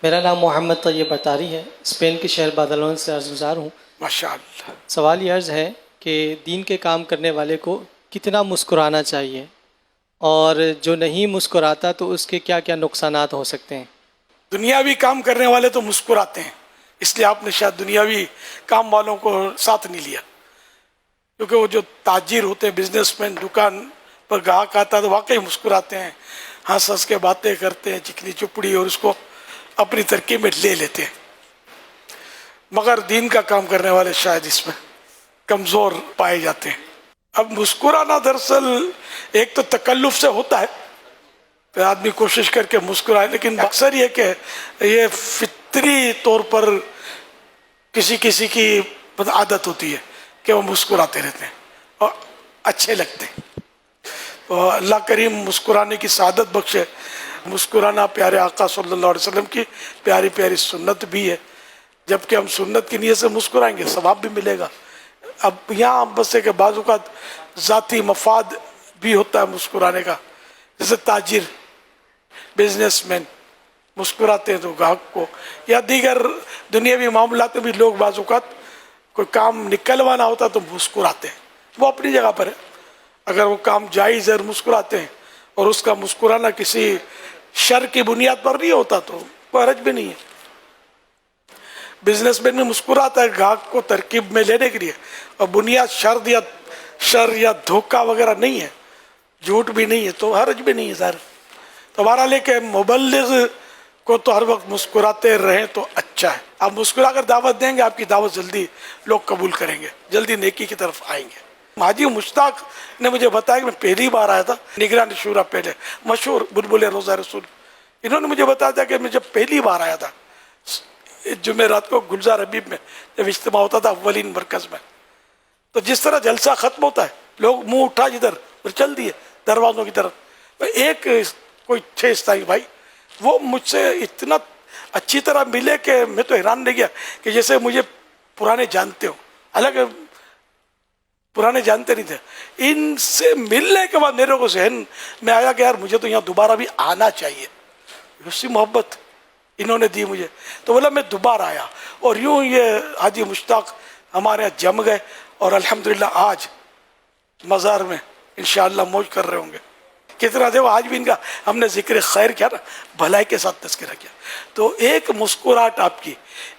میرا نام محمد طیب بطاری ہے، اسپین کے شہر بادالون سے عرض گزار ہوں۔ ماشاء اللہ۔ سوال یہ عرض ہے کہ دین کے کام کرنے والے کو کتنا مسکرانا چاہیے، اور جو نہیں مسکراتا تو اس کے کیا کیا نقصانات ہو سکتے ہیں؟ دنیاوی کام کرنے والے تو مسکراتے ہیں، اس لیے آپ نے شاید دنیاوی کام والوں کو ساتھ نہیں لیا، کیونکہ وہ جو تاجر ہوتے ہیں، بزنس مین، دکان پر گاہک آتا ہے تو واقعی مسکراتے ہیں، ہنس ہنس کے باتیں کرتے ہیں چکنی چپڑی، اور اس کو اپنی ترکیب میں لے لیتے ہیں، مگر دین کا کام کرنے والے شاید اس میں کمزور پائے جاتے ہیں۔ اب مسکرانا دراصل ایک تو تکلف سے ہوتا ہے، تو آدمی کوشش کر کے مسکرائے، لیکن اکثر یہ کہ یہ فطری طور پر کسی کسی کی عادت ہوتی ہے کہ وہ مسکراتے رہتے ہیں اور اچھے لگتے ہیں۔ تو اللہ کریم مسکرانے کی سعادت بخشے۔ مسکرانا پیارے آقا صلی اللہ علیہ وسلم کی پیاری پیاری سنت بھی ہے، جبکہ ہم سنت کی نیت سے مسکرائیں گے ثواب بھی ملے گا۔ اب یہاں بس ہے کہ بعض اوقات ذاتی مفاد بھی ہوتا ہے مسکرانے کا، جیسے تاجر، بزنس مین مسکراتے ہیں تو گاہک کو، یا دیگر دنیاوی معاملات میں بھی لوگ بعض اوقات کوئی کام نکلوانا ہوتا تو مسکراتے ہیں، وہ اپنی جگہ پر ہے۔ اگر وہ کام جائز ہے مسکراتے ہیں، اور اس کا مسکرانا کسی شر کی بنیاد پر نہیں ہوتا تو کوئی حرج بھی نہیں ہے۔ بزنس مین میں مسکراتا ہے گاہک کو ترکیب میں لینے کے لیے، اور بنیاد شر یا دھوکہ وغیرہ نہیں ہے، جھوٹ بھی نہیں ہے، تو حرج بھی نہیں ہے ظاہر۔ تو ہمارا لے کے مبلغ کو تو ہر وقت مسکراتے رہیں تو اچھا ہے۔ آپ مسکرا کر دعوت دیں گے، آپ کی دعوت جلدی لوگ قبول کریں گے، جلدی نیکی کی طرف آئیں گے۔ حاجی مشتاق نے مجھے بتایا کہ میں پہلی بار آیا تھا نگران شورا، پہلے مشہور بلبل روزہ رسول، انہوں نے مجھے بتایا تھا کہ میں جب پہلی بار آیا تھا جمعرات کو گلزار حبیب میں جب اجتماع ہوتا تھا اولین مرکز میں، تو جس طرح جلسہ ختم ہوتا ہے لوگ منہ اٹھا جدھر پھر چل دیے دروازوں کی طرف، ایک کوئی 6 بھائی وہ مجھ سے اتنا اچھی طرح ملے کہ میں تو حیران رہ گیا کہ جیسے مجھے پرانے جانتے ہو، حالانکہ پرانے جانتے نہیں تھے۔ ان سے ملنے کے بعد میرے کو ذہن میں آیا کہ یار مجھے تو یہاں دوبارہ بھی آنا چاہیے، اسی محبت انہوں نے دی مجھے، تو بولا میں دوبارہ آیا، اور یوں یہ حاجی مشتاق ہمارے یہاں جم گئے، اور الحمدللہ آج مزار میں انشاءاللہ موج کر رہے ہوں گے۔ کتنا دیکھو آج بھی ان کا ہم نے ذکر خیر کیا نا، بھلائی کے ساتھ تذکرہ کیا، تو ایک مسکراہٹ آپ کی،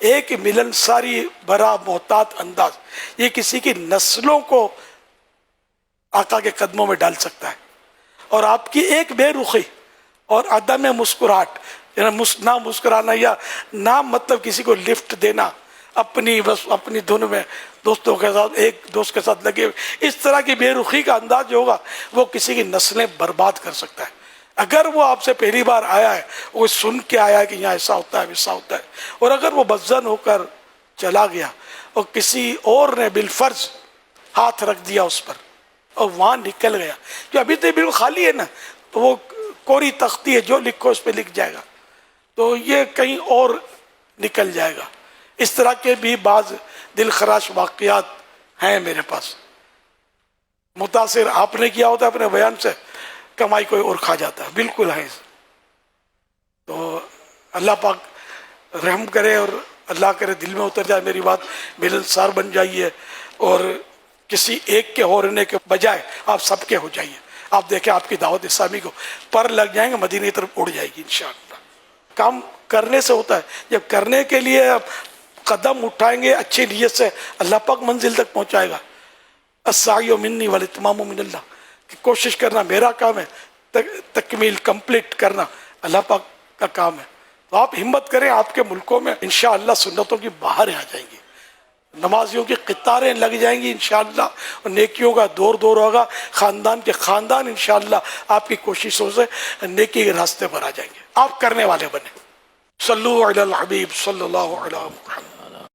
ایک ملنساری بھرا محتاط انداز، یہ کسی کی نسلوں کو آقا کے قدموں میں ڈال سکتا ہے۔ اور آپ کی ایک بے رخی اور عدم مسکراہٹ، یعنی نہ مسکرانا یا نہ مطلب کسی کو لفٹ دینا، اپنی دھن میں دوستوں کے ساتھ، ایک دوست کے ساتھ لگے ہوئے، اس طرح کی بے رخی کا انداز جو ہوگا وہ کسی کی نسلیں برباد کر سکتا ہے۔ اگر وہ آپ سے پہلی بار آیا ہے، وہ سن کے آیا ہے کہ یہاں ایسا ہوتا ہے ویسا ہوتا ہے، اور اگر وہ بدظن ہو کر چلا گیا اور کسی اور نے بالفرض ہاتھ رکھ دیا اس پر اور وہاں نکل گیا، جو ابھی تو بالکل خالی ہے نا، تو وہ کوری تختی ہے، جو لکھو اس پہ لکھ جائے گا، تو یہ کہیں اور نکل جائے گا۔ اس طرح کے بھی بعض دل خراش واقعات ہیں میرے پاس۔ متاثر آپ نے کیا ہوتا ہے اپنے بیان سے، کمائی کوئی اور کھا جاتا ہے، بالکل ہے۔ تو اللہ پاک رحم کرے، اور اللہ کرے دل میں اتر جائے میری بات، ملنسار بن جائیے، اور کسی ایک کے ہونے کے بجائے آپ سب کے ہو جائیے۔ آپ دیکھیں آپ کی دعوت اسلامی کو پر لگ جائیں گے، مدینے کی طرف اڑ جائے گی انشاءاللہ۔ کام کرنے سے ہوتا ہے، جب کرنے کے لیے آپ قدم اٹھائیں گے اچھی نیت سے، اللہ پاک منزل تک پہنچائے گا۔ السعی منی والاتمام من اللہ، کہ کوشش کرنا میرا کام ہے، تکمیل کمپلیٹ کرنا اللہ پاک کا کام ہے۔ تو آپ ہمت کریں، آپ کے ملکوں میں انشاءاللہ سنتوں کی باہر آ جائیں گی، نمازیوں کی قطاریں لگ جائیں گی انشاءاللہ، اور نیکیوں کا دور ہوگا، خاندان کے خاندان انشاءاللہ آپ کی کوششوں سے نیکی کے راستے پر آ جائیں گے۔ آپ کرنے والے بنیں۔ صلو علی الحبیب صلی اللہ علیہ محمد۔